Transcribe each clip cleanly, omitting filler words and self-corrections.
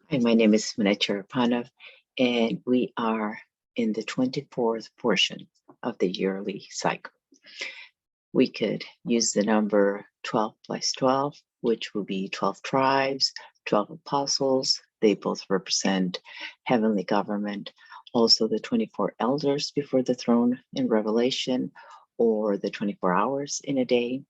Hi, my name is Miniature Panov, and we are in the 24th portion of the yearly cycle. We could use the number 12 plus 12, which will be 12 tribes, 12 apostles. They both represent heavenly government. Also, the 24 elders before the throne in Revelation, or the 24 hours in a day.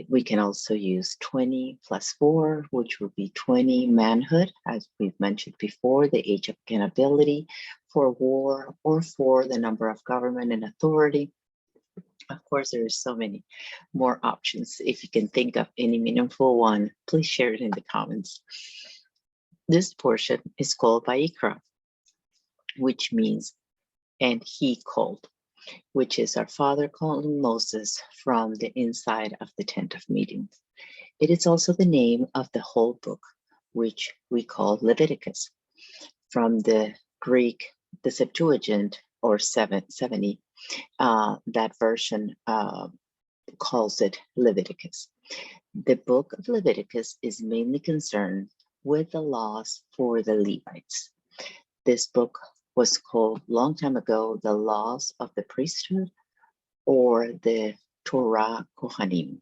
We can also use 20 plus 4, which would be 20 manhood, as we've mentioned before, the age of accountability for war or for the number of government and authority. Of course, there are so many more options. If you can think of any meaningful one, please share it in the comments. This portion is called Vayikra, which means "and he called," which is our Father calling Moses from the inside of the tent of meetings. It is also the name of the whole book, which we call Leviticus. From the Greek, the Septuagint, or 70, that version calls it Leviticus. The book of Leviticus is mainly concerned with the laws for the Levites. This book was called long time ago the laws of the priesthood or the Torah Kohanim.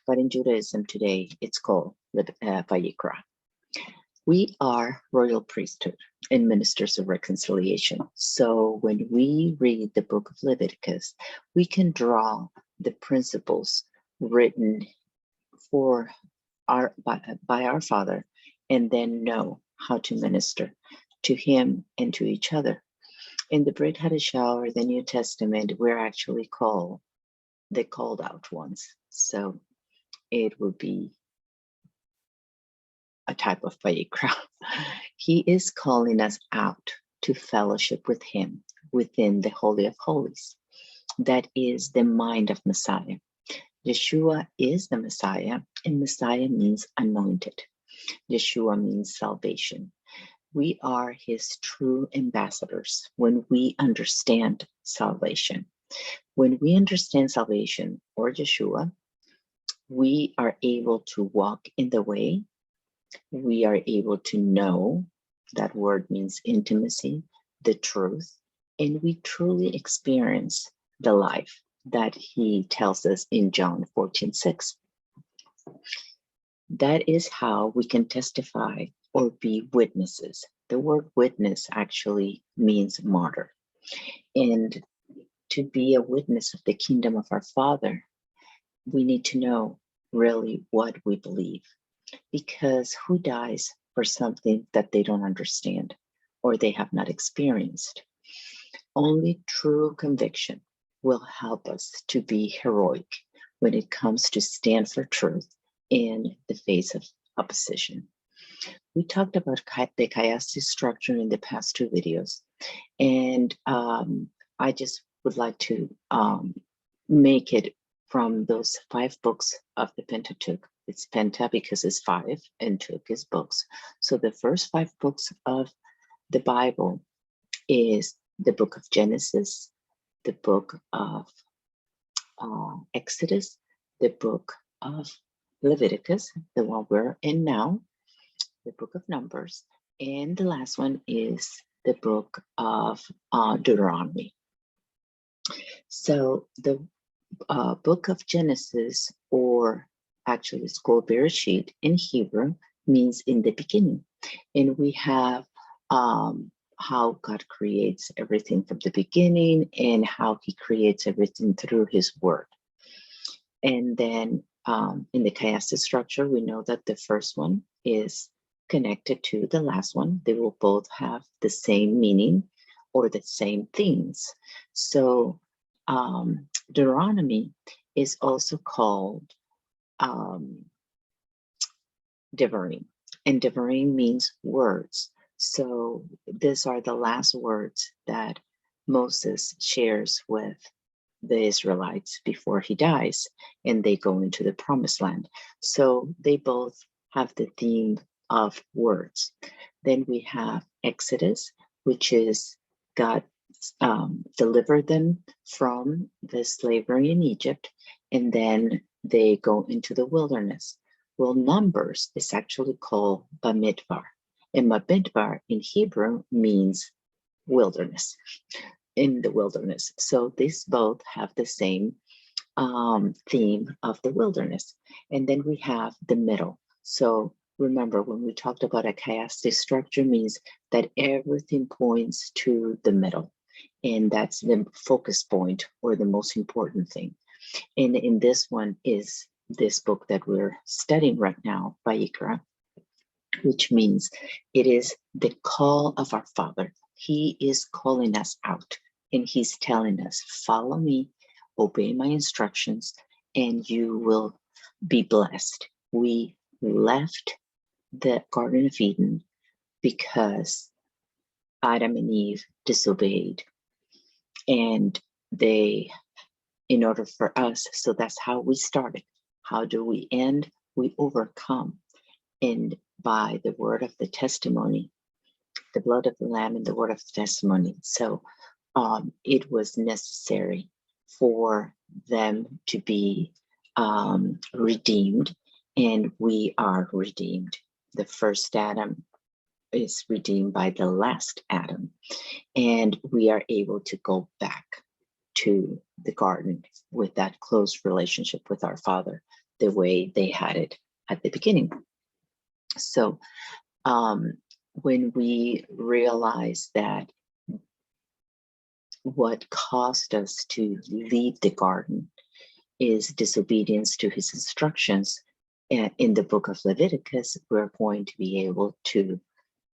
But in Judaism today, it's called Vayikra. We are royal priesthood and ministers of reconciliation. So when we read the book of Leviticus, we can draw the principles written by our Father and then know how to minister to him and to each other. In the Brit Hadashah, or the New Testament, we're actually called the called out ones. So it would be a type of Vayikra. He is calling us out to fellowship with him within the Holy of Holies. That is the mind of Messiah. Yeshua is the Messiah, and Messiah means anointed. Yeshua means salvation. We are his true ambassadors when we understand salvation. When we understand salvation or Yeshua, we are able to walk in the way. We are able to know, that word means intimacy, the truth, and we truly experience the life that he tells us in John 14:6. That is how we can testify or be witnesses. The word witness actually means martyr. And to be a witness of the kingdom of our Father, we need to know really what we believe. Because who dies for something that they don't understand or they have not experienced? Only true conviction will help us to be heroic when it comes to stand for truth in the face of opposition. We talked about the chiastic structure in the past two videos, and I just would like to make it from those 5 books of the Pentateuch. It's Penta because it's 5 and Tuk is books. So the first 5 books of the Bible is the book of Genesis, the book of Exodus, the book of Leviticus, the one we're in now, the book of Numbers, and the last one is the book of Deuteronomy. So the book of Genesis, or actually it's called Bereshit in Hebrew, means in the beginning. And we have how God creates everything from the beginning and how he creates everything through his word. And then in the chiastic structure, we know that the first one is connected to the last one. They will both have the same meaning or the same things. So Deuteronomy is also called Devarim, and Devarim means words. So these are the last words that Moses shares with the Israelites before he dies, and they go into the promised land. So they both have the theme of words. Then we have Exodus, which is God delivered them from the slavery in Egypt, and then they go into the wilderness. Well, Numbers is actually called Bamidbar. And Bamidbar in Hebrew means wilderness, in the wilderness. So these both have the same theme of the wilderness. And then we have the middle. So remember, when we talked about a chiastic structure, means that everything points to the middle. And that's the focus point or the most important thing. And in this one is this book that we're studying right now, Vayikra, which means it is the call of our Father. He is calling us out and he's telling us, follow me, obey my instructions, and you will be blessed. We left the Garden of Eden because Adam and Eve disobeyed. And they, in order for us, so that's how we started. How do we end? We overcome. And by the word of the testimony, the blood of the Lamb and the word of the testimony. So it was necessary for them to be redeemed, and we are redeemed. The first Adam is redeemed by the last Adam, and we are able to go back to the garden with that close relationship with our Father, the way they had it at the beginning. So when we realize that what caused us to leave the garden is disobedience to his instructions, in the book of Leviticus, we're going to be able to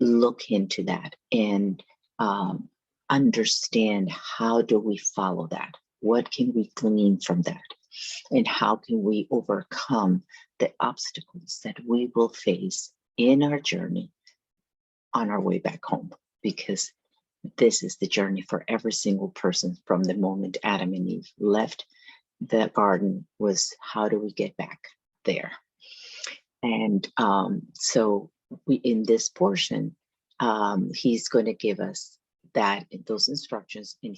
look into that and understand how do we follow that? What can we glean from that? And how can we overcome the obstacles that we will face in our journey on our way back home? Because this is the journey for every single person from the moment Adam and Eve left the garden, was how do we get back there? And so we, in this portion, he's going to give us those instructions, and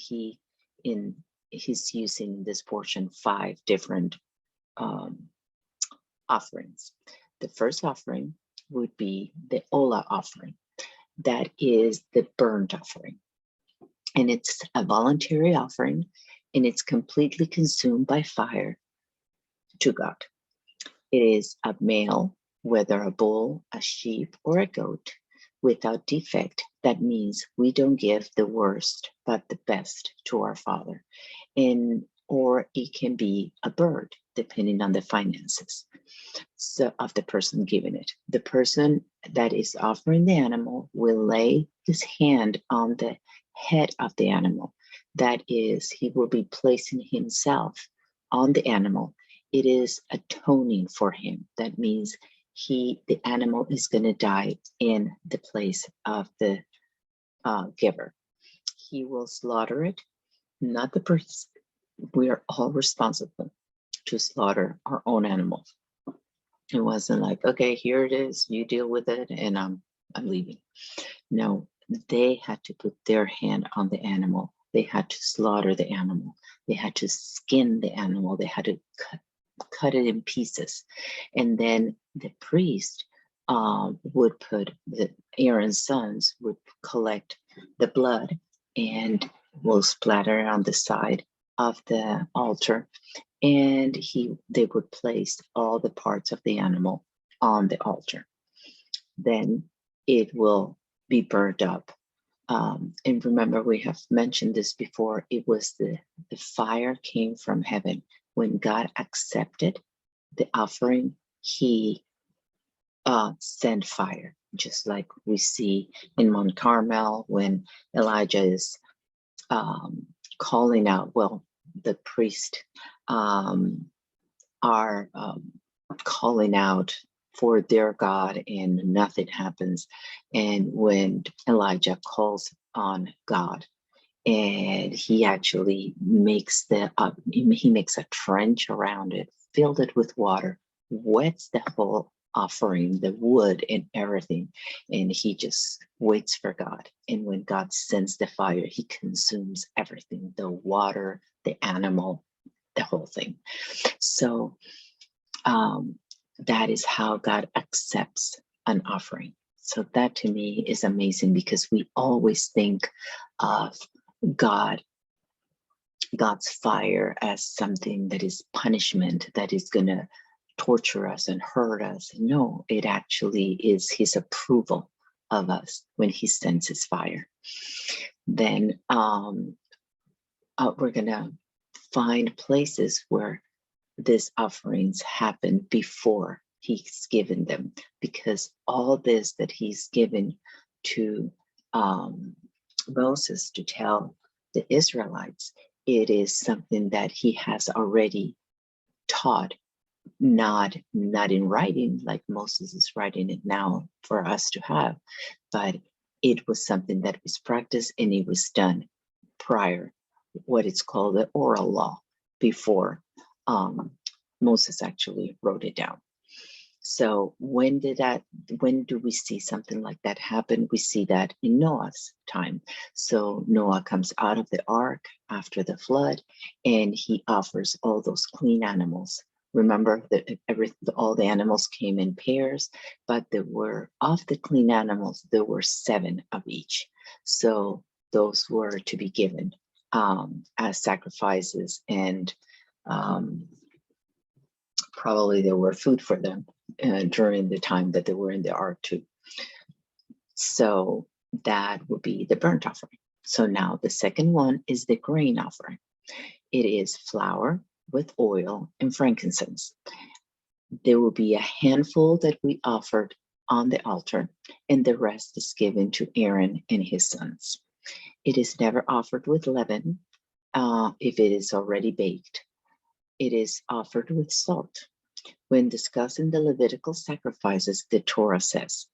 he's using this portion 5 different offerings. The first offering would be the Ola offering. That is the burnt offering. And it's a voluntary offering, and it's completely consumed by fire to God. It is a male, whether a bull, a sheep, or a goat, without defect. That means we don't give the worst, but the best to our Father. Or it can be a bird, depending on the finances of the person giving it. The person that is offering the animal will lay his hand on the head of the animal. That is, he will be placing himself on the animal. It is atoning for him. That means the animal is going to die in the place of the giver. He will slaughter it, not the priest. We are all responsible to slaughter our own animals. It wasn't like, okay, here it is, you deal with it, and I'm leaving. No, they had to put their hand on the animal. They had to slaughter the animal. They had to skin the animal. They had to cut it in pieces. And then the priest would put, Aaron's sons would collect the blood and will splatter on the side of the altar. And they would place all the parts of the animal on the altar. Then it will be burned up. And remember, we have mentioned this before. It was the fire came from heaven. When God accepted the offering, he sent fire, just like we see in Mount Carmel when Elijah is calling out. Well, the priest are calling out for their God, and nothing happens. And when Elijah calls on God, and he actually makes he makes a trench around it, filled it with water, wets the whole offering, the wood and everything, and he just waits for God. And when God sends the fire, he consumes everything, the water, the animal, the whole thing. So that is how God accepts an offering. So that to me is amazing, because we always think of God's fire as something that is punishment, that is going to torture us and hurt us. No, it actually is his approval of us when he sends his fire. Then we're going to find places where these offerings happen before he's given them, because all this that he's given to Moses to tell the Israelites, it is something that he has already taught, not in writing like Moses is writing it now for us to have, but it was something that was practiced and it was done prior, what it's called the oral law, before Moses actually wrote it down. So when do we see something like that happen? We see that in Noah's time. So Noah comes out of the ark after the flood, and he offers all those clean animals. Remember that all the animals came in pairs, but there were, of the clean animals, there were 7 of each. So those were to be given as sacrifices, and probably there were food for them during the time that they were in the ark too. So that would be the burnt offering. So now the second one is the grain offering. It is flour with oil and frankincense. There will be a handful that we offered on the altar, and the rest is given to Aaron and his sons. It is never offered with leaven if it is already baked. It is offered with salt. When discussing the Levitical sacrifices, the Torah says,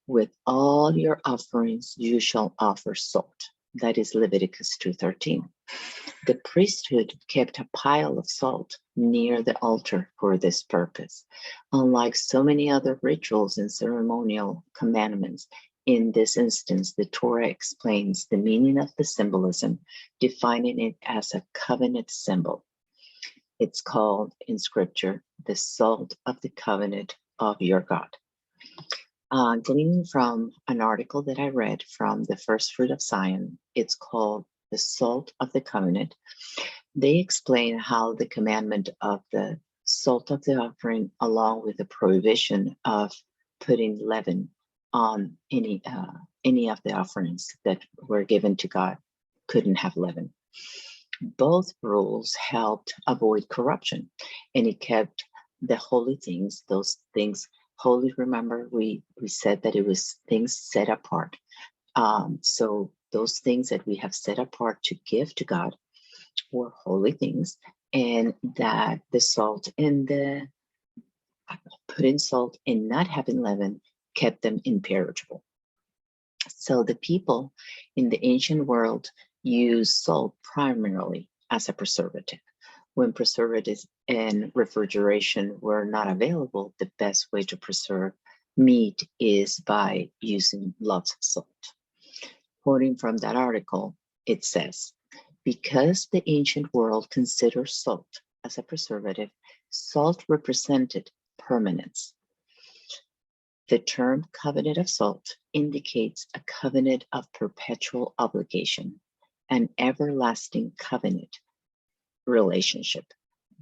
with all your offerings you shall offer salt. That is Leviticus 2:13. The priesthood kept a pile of salt near the altar for this purpose. Unlike so many other rituals and ceremonial commandments, in this instance, the Torah explains the meaning of the symbolism, defining it as a covenant symbol. It's called in scripture the salt of the covenant of your God. Gleaning from an article that I read from the First Fruit of Zion, it's called the salt of the covenant. They explain how the commandment of the salt of the offering, along with the prohibition of putting leaven on any of the offerings that were given to God, couldn't have leaven. Both rules helped avoid corruption, and it kept the holy things, those things holy. Remember, we said that it was things set apart. So those things that we have set apart to give to God were holy things, and that the salt and the putting salt and not having leaven kept them imperishable. So the people in the ancient world used salt primarily as a preservative. When preservatives and refrigeration were not available, the best way to preserve meat is by using lots of salt. Quoting from that article, it says, because the ancient world considered salt as a preservative, salt represented permanence. The term covenant of salt indicates a covenant of perpetual obligation, an everlasting covenant relationship.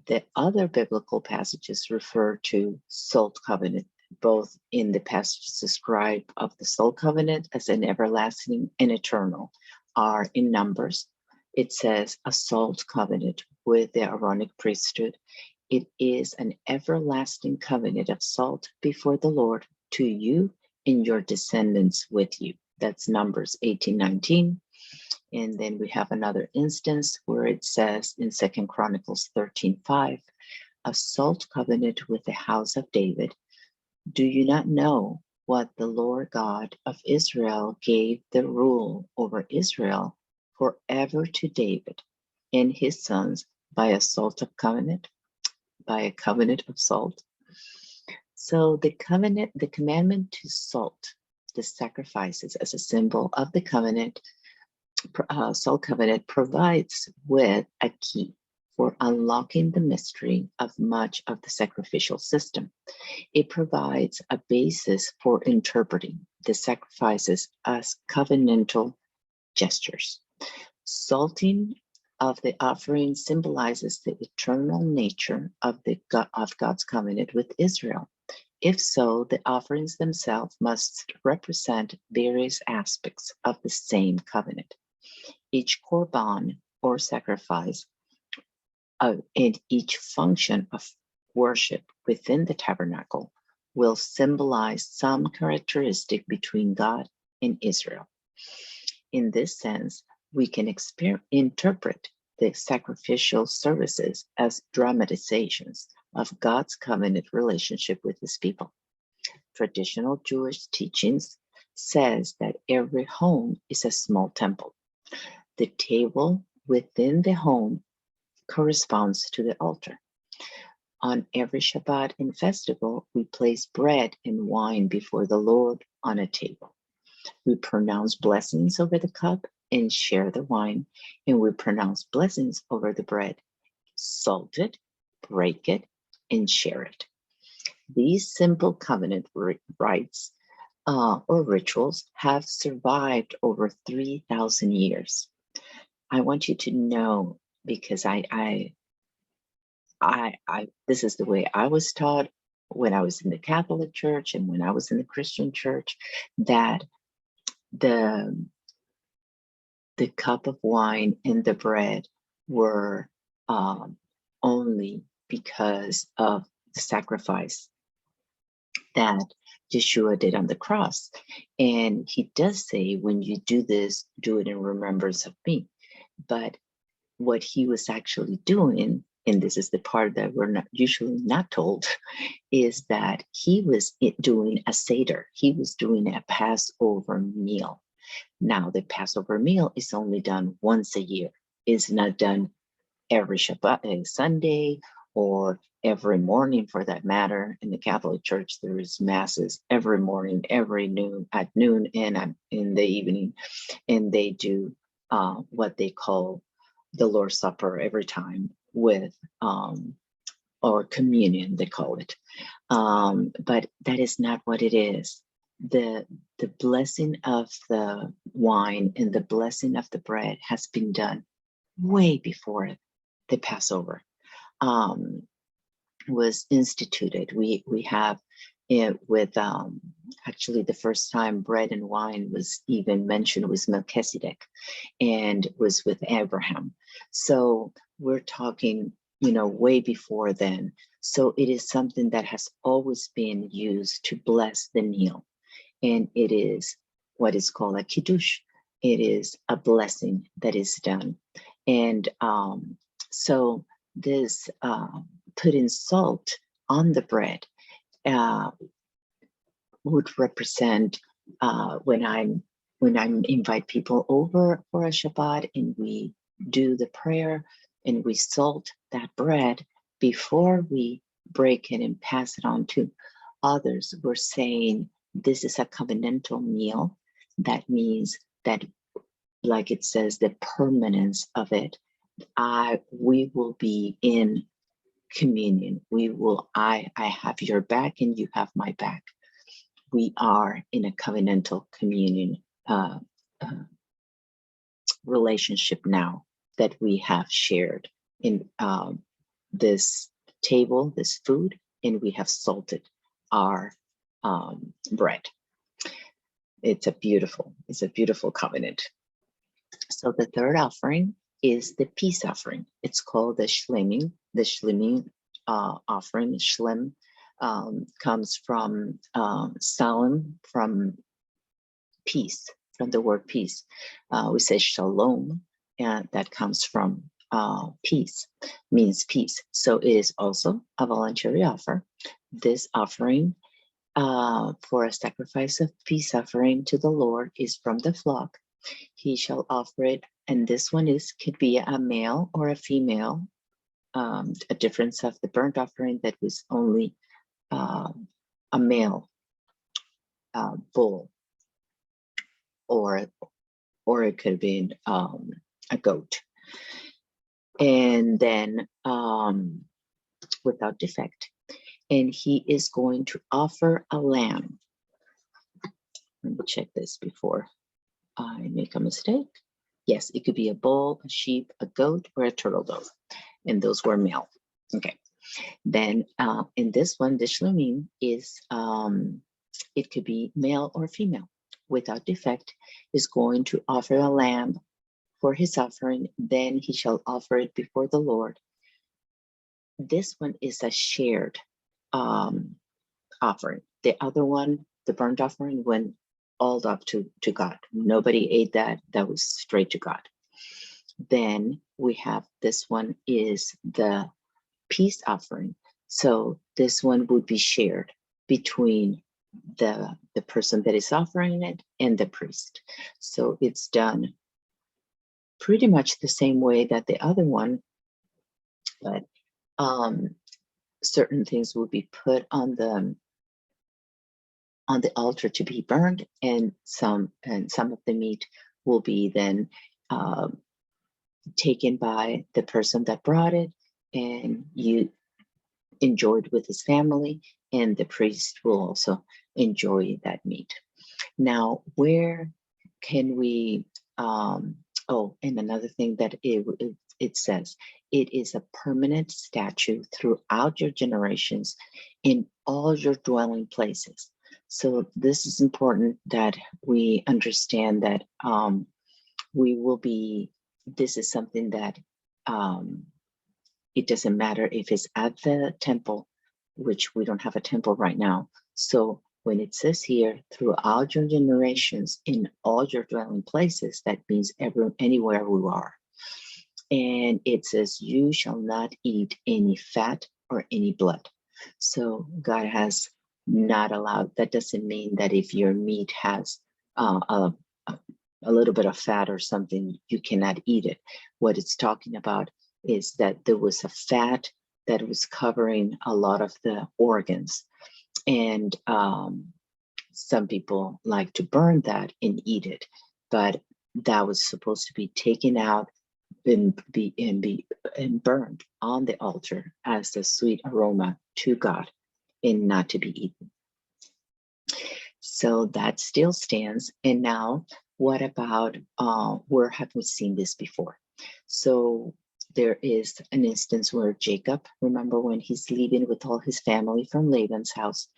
The other biblical passages refer to salt covenant, both in the passages describe of the salt covenant as an everlasting and eternal, are in Numbers. It says a salt covenant with the Aaronic priesthood. It is an everlasting covenant of salt before the Lord to you and your descendants with you. That's Numbers 18:19. And then we have another instance where it says in 2 Chronicles 13:5, a salt covenant with the house of David. Do you not know what the Lord God of Israel gave the rule over Israel forever to David and his sons by a salt of covenant, by a covenant of salt? So the commandment to salt the sacrifices as a symbol of the covenant, salt covenant provides with a key for unlocking the mystery of much of the sacrificial system. It provides a basis for interpreting the sacrifices as covenantal gestures. Salting of the offering symbolizes the eternal nature of God's covenant with Israel. If so, the offerings themselves must represent various aspects of the same covenant. Each korban or sacrifice and each function of worship within the tabernacle will symbolize some characteristic between God and Israel. In this sense, we can interpret the sacrificial services as dramatizations of God's covenant relationship with his people. Traditional Jewish teachings says that every home is a small temple. The table within the home corresponds to the altar. On every Shabbat and festival, we place bread and wine before the Lord on a table. We pronounce blessings over the cup and share the wine, and we pronounce blessings over the bread. Salt it, break it, and share it. These simple covenant rites or rituals have survived over 3,000 years. I want you to know, because this is the way I was taught when I was in the Catholic Church and when I was in the Christian Church, that the cup of wine and the bread were only because of the sacrifice that Yeshua did on the cross. And he does say, when you do this, do it in remembrance of me. But what he was actually doing, and this is the part that we're usually not told, is that he was doing a Seder. He was doing a Passover meal. Now, the Passover meal is only done once a year. It's not done every Shabbat, Sunday, or every morning for that matter. In the Catholic Church, there is masses every morning, at noon and in the evening. And they do what they call the Lord's Supper every time with, or communion, they call it. But that is not what it is. The blessing of the wine and the blessing of the bread has been done way before the Passover was instituted. We have it with actually the first time bread and wine was even mentioned was Melchizedek, and was with Abraham. So we're talking, way before then. So it is something that has always been used to bless the meal. And it is what is called a kiddush. It is a blessing that is done. And so this putting salt on the bread would represent when I invite people over for a Shabbat and we do the prayer and we salt that bread before we break it and pass it on to others. We're saying this is a covenantal meal. That means that, like it says, the permanence of it, we will be in communion. I have your back and you have my back. We are in a covenantal communion relationship now that we have shared in this table, this food, and we have salted our bread. It's a beautiful covenant. So the third offering is the peace offering. It's called the Schlemming. The Schlemming offering, Schlemm, comes from Salam, from peace, from the word peace. We say shalom, and that comes from peace, means peace. So it is also a voluntary offer. This offering for a sacrifice of peace offering to the Lord is from the flock. He shall offer it, and this one could be a male or a female. A difference of the burnt offering that was only a male bull, or it could have been a goat, and then without defect. And he is going to offer a lamb Let me check this before I make a mistake. Yes, it could be a bull, a sheep, a goat, or a turtle dove. And those were male. Okay. Then in this one, the Schlemming is, it could be male or female. Without defect is going to offer a lamb for his offering. Then he shall offer it before the Lord. This one is a shared offering. The other one, the burnt offering, went all up to God. Nobody ate that. That was straight to God. Then we have this one is the peace offering. So this one would be shared between the person that is offering it and the priest. So it's done pretty much the same way that the other one, but certain things will be put on the altar to be burned, and some of the meat will be then taken by the person that brought it, and you enjoyed with his family, and the priest will also enjoy that meat. Now, where can we, oh, and another thing that it says, it is a permanent statute throughout your generations in all your dwelling places. So this is important that we understand that we will be, this is something that it doesn't matter if it's at the temple, which we don't have a temple right now. So when it says here, throughout your generations, in all your dwelling places, that means anywhere we are. And it says, you shall not eat any fat or any blood. So God has not allowed, that doesn't mean that if your meat has a little bit of fat or something, you cannot eat it. What it's talking about is that there was a fat that was covering a lot of the organs. And some people like to burn that and eat it, but that was supposed to be taken out and burned on the altar as a sweet aroma to God and not to be eaten. So that still stands. And now, what about where have we seen this before? So there is an instance where Jacob, remember when he's leaving with all his family from Laban's house,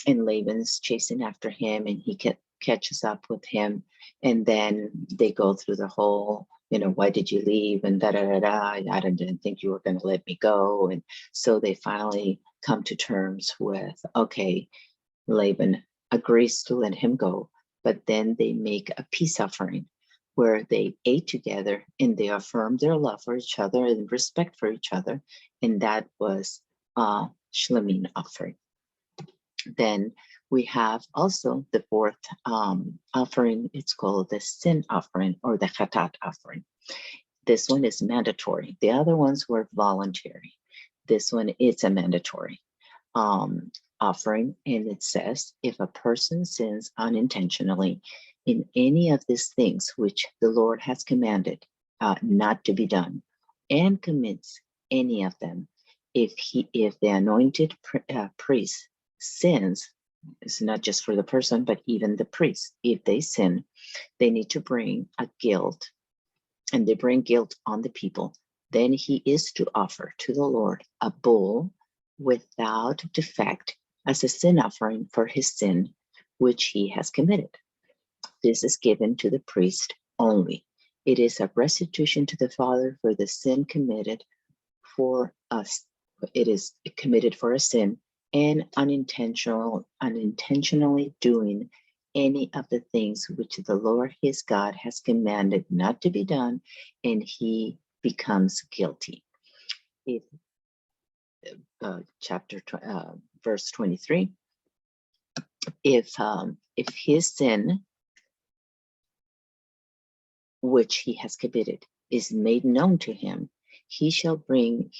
and Laban's chasing after him, and he catches up with him, and then they go through the whole, why did you leave? And I didn't think you were going to let me go. And so they finally come to terms with, okay, Laban agrees to let him go, but then they make a peace offering where they ate together and they affirmed their love for each other and respect for each other. And that was Schlemming offering. Then we have also the fourth offering. It's called the sin offering or the chatat offering. This one is mandatory. The other ones were voluntary. This one is a mandatory offering. And it says, if a person sins unintentionally in any of these things which the Lord has commanded not to be done, and commits any of them, if the anointed priest sins, it's not just for the person, but even the priest, if they sin, they need to bring a guilt, and they bring guilt on the people. Then he is to offer to the Lord a bull without defect as a sin offering for his sin, which he has committed. This is given to the priest only. It is a restitution to the Father for the sin committed for us. It is committed for a sin and unintentionally doing any of the things which the Lord his God has commanded not to be done, and he becomes guilty. Verse 23. If his sin, which he has committed, is made known to him, he shall bring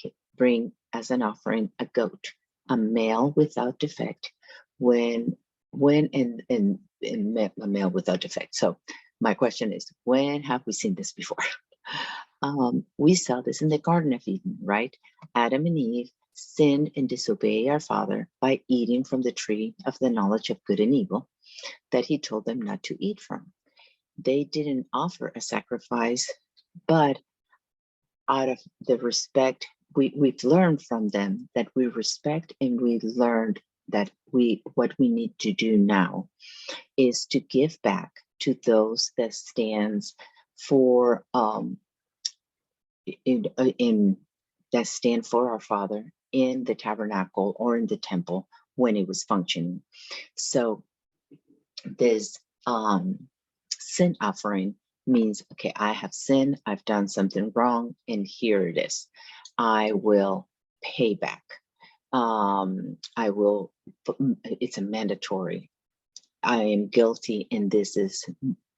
as an offering a goat, a male without defect, a male without defect. So my question is, when have we seen this before? We saw this in the Garden of Eden, right? Adam and Eve sin and disobey our father by eating from the tree of the knowledge of good and evil that he told them not to eat from. They didn't offer a sacrifice, but out of the respect, we've learned from them that we respect, and we learned that what we need to do now is to give back to those that stands for that stand for our Father in the tabernacle or in the temple when it was functioning. So this sin offering means, okay, I have sinned, I've done something wrong, and here it is. I will pay back. It's a mandatory. I am guilty, and this is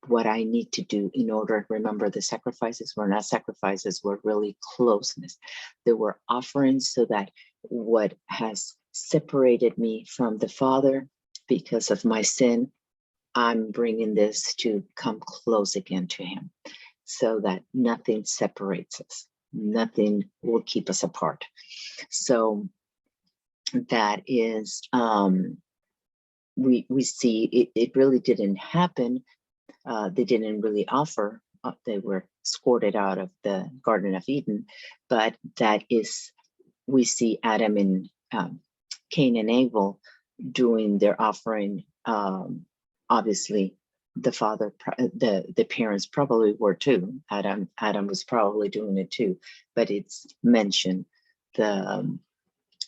what I need to do in order. Remember, the sacrifices were not sacrifices, were really closeness. They were offerings so that what has separated me from the Father because of my sin, I'm bringing this to come close again to him, so that nothing separates us. Nothing will keep us apart. So that is, we see it really didn't happen. They didn't really offer. They were escorted out of the Garden of Eden. But that is, we see Adam and Cain and Abel doing their offering. Obviously, the father, the parents probably were too. Adam was probably doing it too. But it's mentioned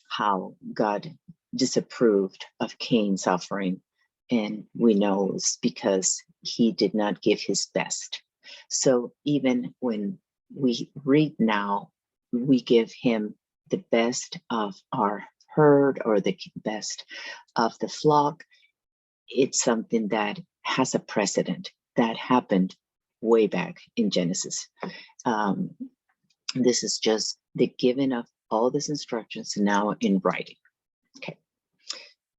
how God disapproved of Cain's offering, and we know it's because he did not give his best. So even when we read now, we give him the best of our herd or the best of the flock. It's something that has a precedent that happened way back in Genesis. This is just the giving of all these instructions now in writing. Okay,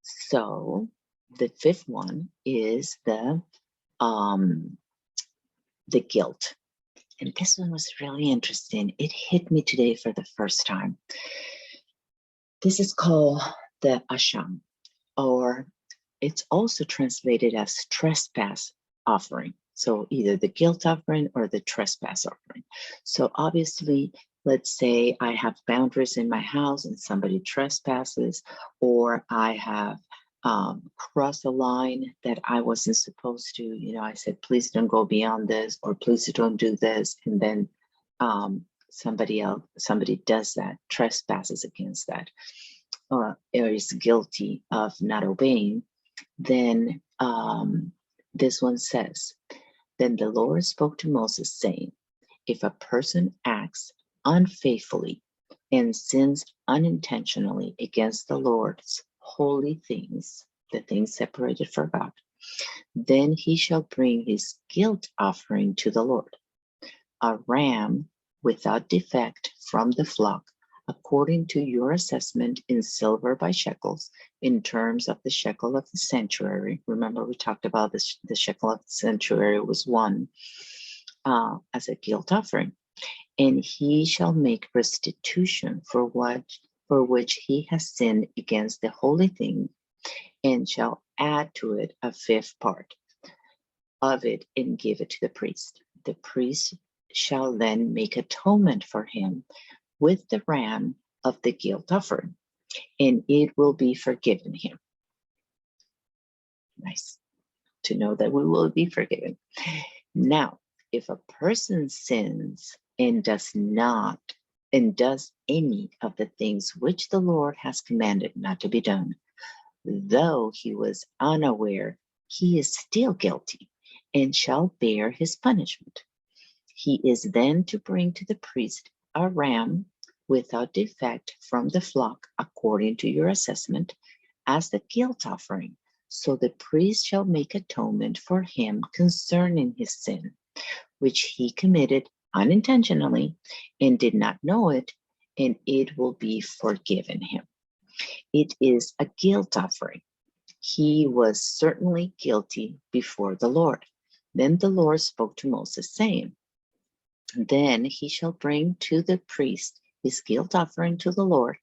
so the fifth one is the guilt. And this one was really interesting. It hit me today for the first time. This is called the asham, or it's also translated as trespass offering. So either the guilt offering or the trespass offering. So obviously, let's say I have boundaries in my house and somebody trespasses, or I have crossed a line that I wasn't supposed to. You know, I said, please don't go beyond this, or please don't do this. And then somebody does that, trespasses against that, or is guilty of not obeying. Then this one says, then the Lord spoke to Moses saying, if a person acts unfaithfully and sins unintentionally against the Lord's holy things, the things separated from God, then he shall bring his guilt offering to the Lord, a ram without defect from the flock, according to your assessment in silver by shekels, in terms of the shekel of the sanctuary. Remember, we talked about this, the shekel of the sanctuary was one as a guilt offering. And he shall make restitution for which he has sinned against the holy thing, and shall add to it a fifth part of it and give it to the priest. The priest shall then make atonement for him with the ram of the guilt offering, and it will be forgiven him. Nice to know that we will be forgiven. Now, if a person sins and does any of the things which the Lord has commanded not to be done, though he was unaware, he is still guilty and shall bear his punishment. He is then to bring to the priest a ram without defect from the flock, according to your assessment, as the guilt offering. So the priest shall make atonement for him concerning his sin, which he committed unintentionally and did not know it, and it will be forgiven him. It is a guilt offering. He was certainly guilty before the Lord. Then the Lord spoke to Moses, saying, then he shall bring to the priest his guilt offering to the Lord,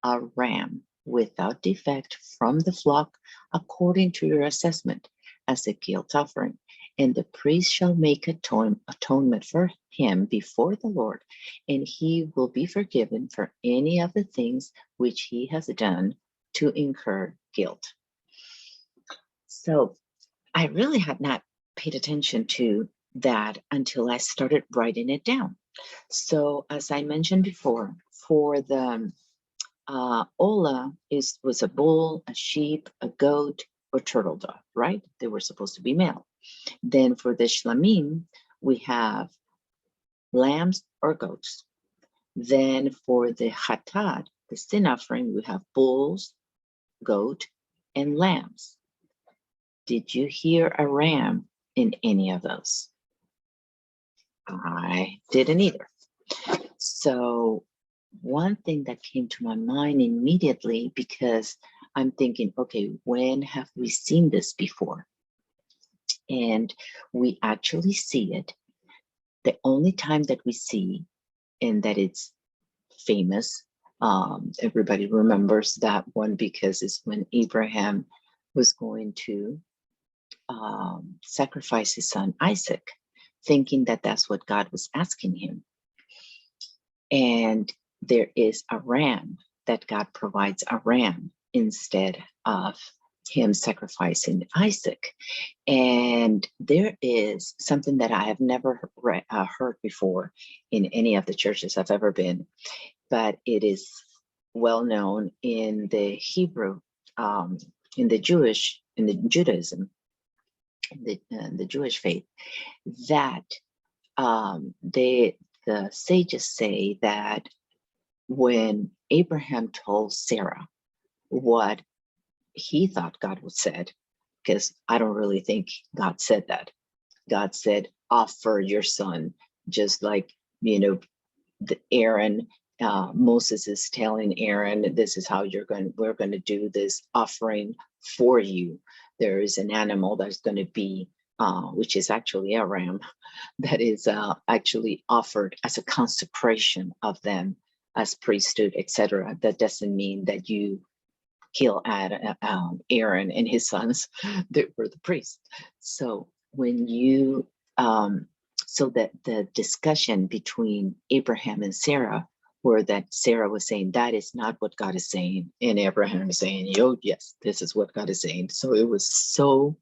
a ram without defect from the flock according to your assessment as a guilt offering. And the priest shall make atonement for him before the Lord, and he will be forgiven for any of the things which he has done to incur guilt. So I really had not paid attention to that until I started writing it down. So as I mentioned before, for the Ola was a bull, a sheep, a goat, or turtle dove, right? They were supposed to be male. Then for the Schlemming, we have lambs or goats. Then for the Chatat, the sin offering, we have bulls, goat, and lambs. Did you hear a ram in any of those? I didn't either. So one thing that came to my mind immediately, because I'm thinking, okay, when have we seen this before? And we actually see it. The only time that we see, and that it's famous, everybody remembers that one because it's when Abraham was going to sacrifice his son Isaac, thinking that that's what God was asking him. And there is a ram, that God provides a ram instead of him sacrificing Isaac. And there is something that I have never heard before in any of the churches I've ever been, but it is well known in the Hebrew, in the Judaism, the Jewish faith, that the sages say that when Abraham told Sarah what he thought God would said, because I don't really think God said that. God said, offer your son, just like, Aaron, Moses is telling Aaron, this is how we're going to do this offering for you. There is an animal that's going to be, which is actually a ram, that is actually offered as a consecration of them as priesthood, etc. That doesn't mean that you kill Aaron and his sons that were the priests. So when you, so that the discussion between Abraham and Sarah, where that Sarah was saying, that is not what God is saying. And Abraham is saying, yes, this is what God is saying. So it was so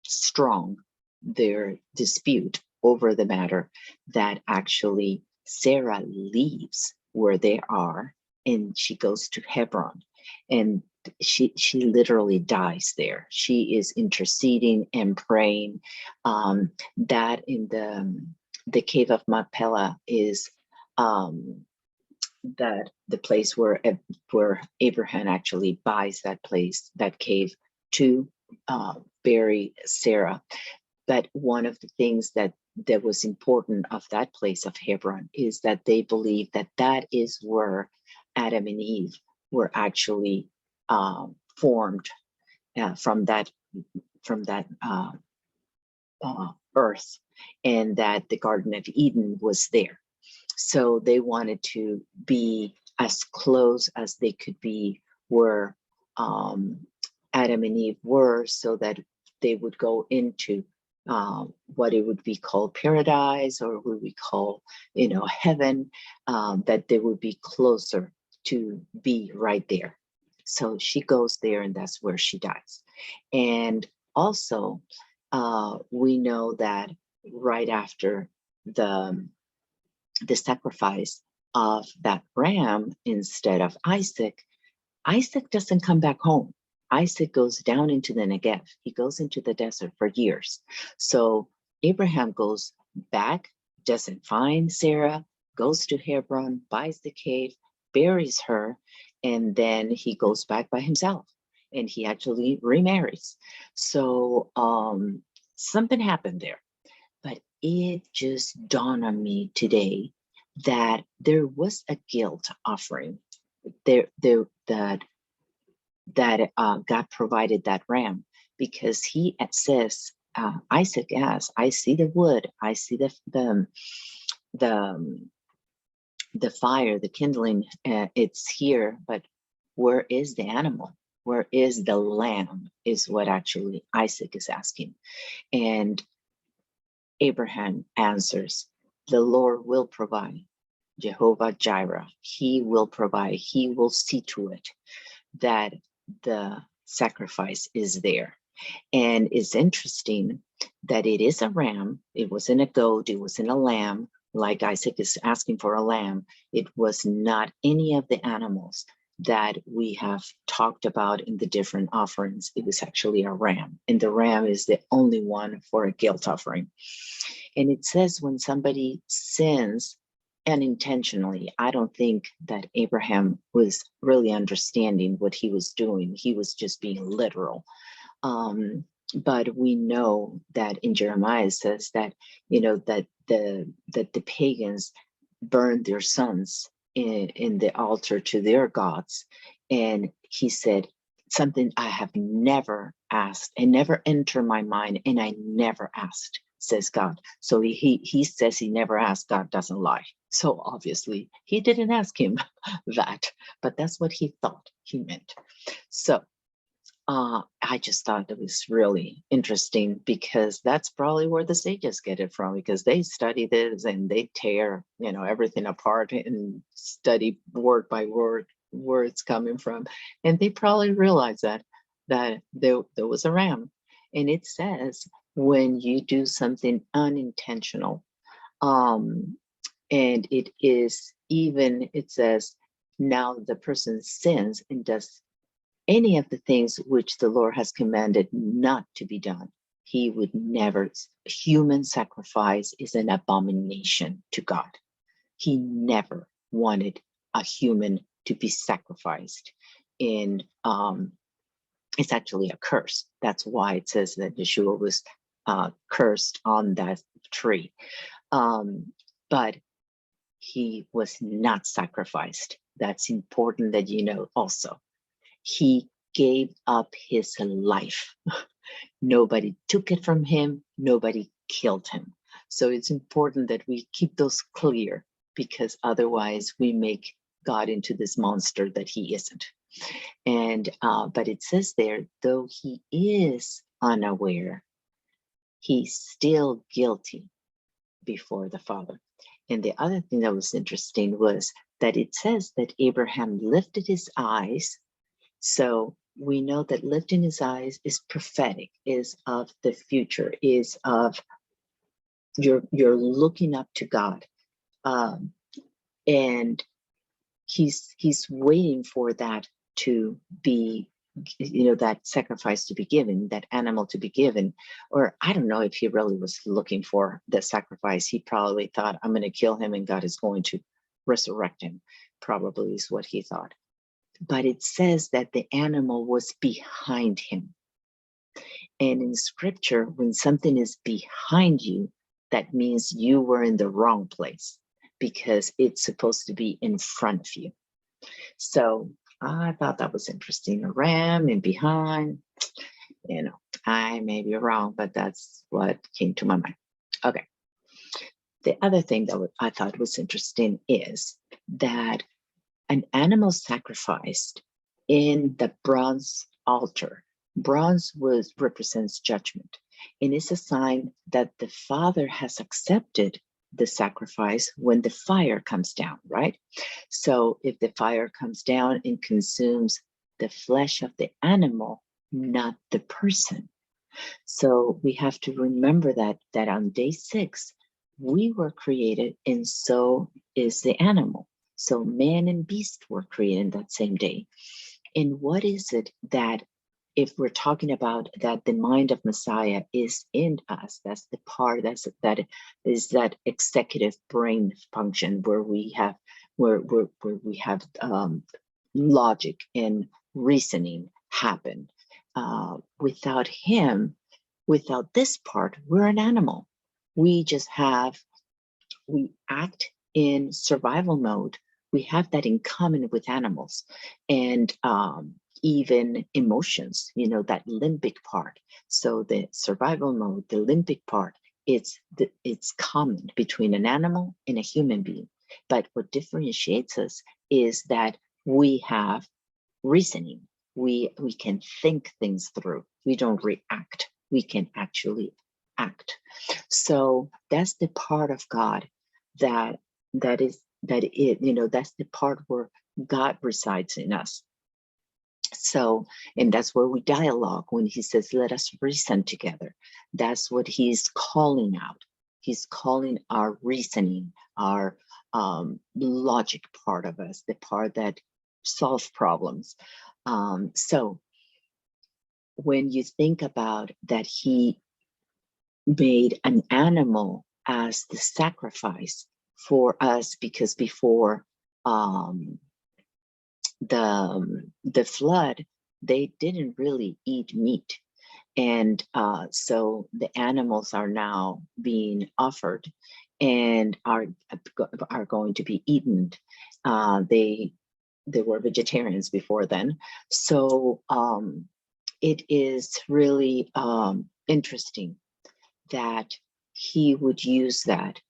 strong, their dispute over the matter, that actually Sarah leaves where they are and she goes to Hebron, and she literally dies there. She is interceding and praying. That in the cave of Machpelah is that the place where Abraham actually buys that place, that cave, to bury Sarah. But one of the things that was important of that place of Hebron is that they believe that that is where Adam and Eve were actually formed from that earth, and that the Garden of Eden was there. So they wanted to be as close as they could be where Adam and Eve were, so that they would go into what it would be called paradise, or what we call, heaven, that they would be closer to be right there. So she goes there, and that's where she dies. And also, we know that right after the sacrifice of that ram instead of Isaac, Isaac doesn't come back home. Isaac goes down into the Negev. He goes into the desert for years. So Abraham goes back, doesn't find Sarah, goes to Hebron, buys the cave, buries her, and then he goes back by himself, and he actually remarries. So something happened there. But it just dawned on me today that there was a guilt offering that God provided that ram, because he says, Isaac asks, I see the wood, I see the the fire, the kindling, it's here, but where is the animal? Where is the lamb is what actually Isaac is asking. And Abraham answers, the Lord will provide. Jehovah Jireh, he will provide. He will see to it that the sacrifice is there. And it's interesting that it is a ram. It wasn't a goat. It wasn't a lamb. Like Isaac is asking for a lamb. It was not any of the animals that we have talked about in the different offerings. It was actually a ram. And the ram is the only one for a guilt offering. And it says when somebody sins unintentionally, I don't think that Abraham was really understanding what he was doing. He was just being literal. But we know that in Jeremiah it says that, that the pagans burned their sons in the altar to their gods. And he said something I have never asked and never entered my mind, and I never asked, says God. So he says he never asked. God doesn't lie. So obviously he didn't ask him that, but that's what he thought he meant. So I just thought it was really interesting, because that's probably where the sages get it from, because they study this and they tear, everything apart and study word by word where it's coming from. And they probably realize that there was a ram. And it says when you do something unintentional, and it is even, it says, now the person sins and does any of the things which the Lord has commanded not to be done, he would never. Human sacrifice is an abomination to God. He never wanted a human to be sacrificed. And it's actually a curse. That's why it says that Yeshua was cursed on that tree. But he was not sacrificed. That's important that you know also. He gave up his life. Nobody took it from him. Nobody killed him. So it's important that we keep those clear, because otherwise we make God into this monster that he isn't. And but it says there, though he is unaware, he's still guilty before the Father. And the other thing that was interesting was that it says that Abraham lifted his eyes. So we know that lifting his eyes is prophetic, is of the future, is of you're looking up to God, and he's waiting for that to be, that sacrifice to be given, that animal to be given. Or I don't know if he really was looking for the sacrifice. He probably thought, I'm going to kill him and God is going to resurrect him. Probably is what he thought. But it says that the animal was behind him. And in scripture, when something is behind you, that means you were in the wrong place, because it's supposed to be in front of you. So I thought that was interesting. A ram and behind, I may be wrong, but that's what came to my mind. Okay. The other thing that I thought was interesting is that an animal sacrificed in the bronze altar. Bronze represents judgment, and it's a sign that the Father has accepted the sacrifice when the fire comes down, right? So if the fire comes down and consumes the flesh of the animal, not the person. So we have to remember that on day 6, we were created, and so is the animal. So man and beast were created that same day. And what is it that, if we're talking about that the mind of Messiah is in us, that's the part that is that executive brain function where we have logic and reasoning happen. Without him, without this part, we're an animal. We act in survival mode. We have that in common with animals, and even emotions, that limbic part. So the survival mode, the limbic part, it's common between an animal and a human being. But what differentiates us is that we have reasoning. We can think things through. We don't react. We can actually act. So that's the part of God that's the part where God resides in us. So, and that's where we dialogue when he says, let us reason together. That's what he's calling out. He's calling our reasoning, our logic part of us, the part that solves problems. So when you think about that, he made an animal as the sacrifice for us, because before the flood, they didn't really eat meat. And so the animals are now being offered and are going to be eaten. They were vegetarians before then. So it is really interesting that he would use that.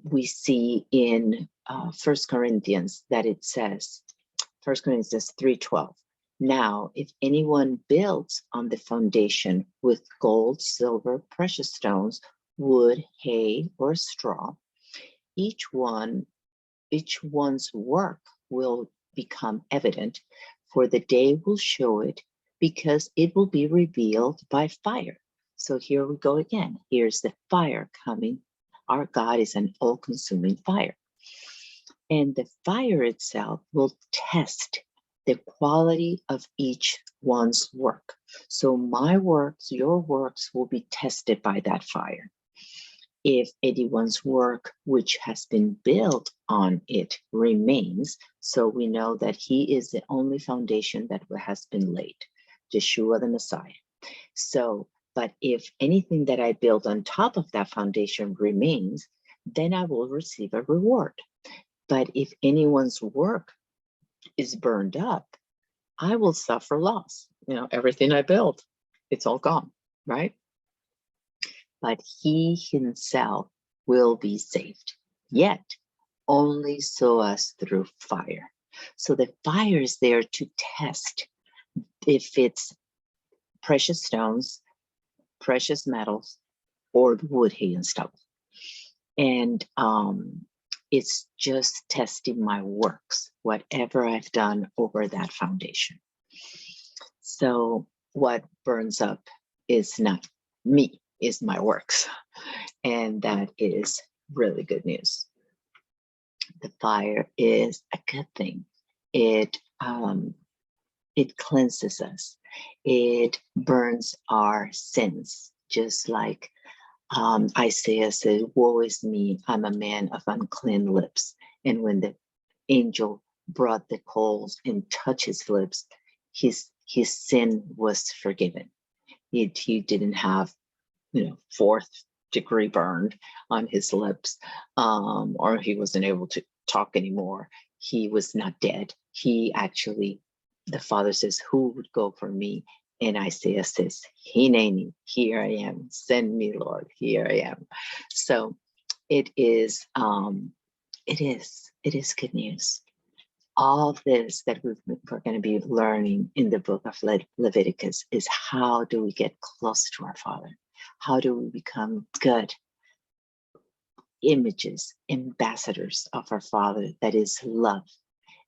We see in 1 Corinthians that it says, 1 Corinthians 3:12, now if anyone builds on the foundation with gold, silver, precious stones, wood, hay, or straw, each one's work will become evident, for the day will show it, because it will be revealed by fire. So here we go again. Here's the fire coming. Our God is an all-consuming fire. And the fire itself will test the quality of each one's work. So my works, your works will be tested by that fire. If anyone's work which has been built on it remains, so we know that he is the only foundation that has been laid, Yeshua the Messiah. So, but if anything that I build on top of that foundation remains, then I will receive a reward. But if anyone's work is burned up, I will suffer loss. Everything I built, it's all gone, right? But he himself will be saved, yet only so as through fire. So the fire is there to test if it's precious stones, precious metals, or wood, hay, and stone. And it's just testing my works, whatever I've done over that foundation. So what burns up is not me, is my works. And that is really good news. The fire is a good thing. It cleanses us. It burns our sins, just like Isaiah said, woe is me, I'm a man of unclean lips. And when the angel brought the coals and touched his lips, his sin was forgiven. He didn't have, fourth degree burned on his lips, or he wasn't able to talk anymore. He was not dead. He actually, the Father says, who would go for me? And Isaiah says, Hineni, here I am. Send me, Lord. Here I am. So it is good news. All this that we're going to be learning in the book of Leviticus is how do we get close to our Father? How do we become good images, ambassadors of our Father that is love?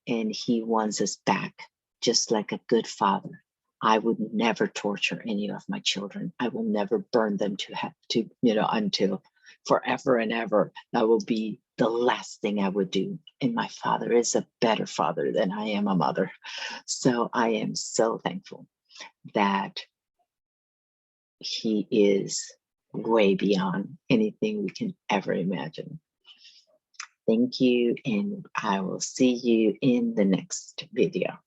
And he wants us back, just like a good father. I would never torture any of my children. I will never burn them until forever and ever. That will be the last thing I would do. And my Father is a better father than I am a mother. So I am so thankful that he is way beyond anything we can ever imagine. Thank you, and I will see you in the next video.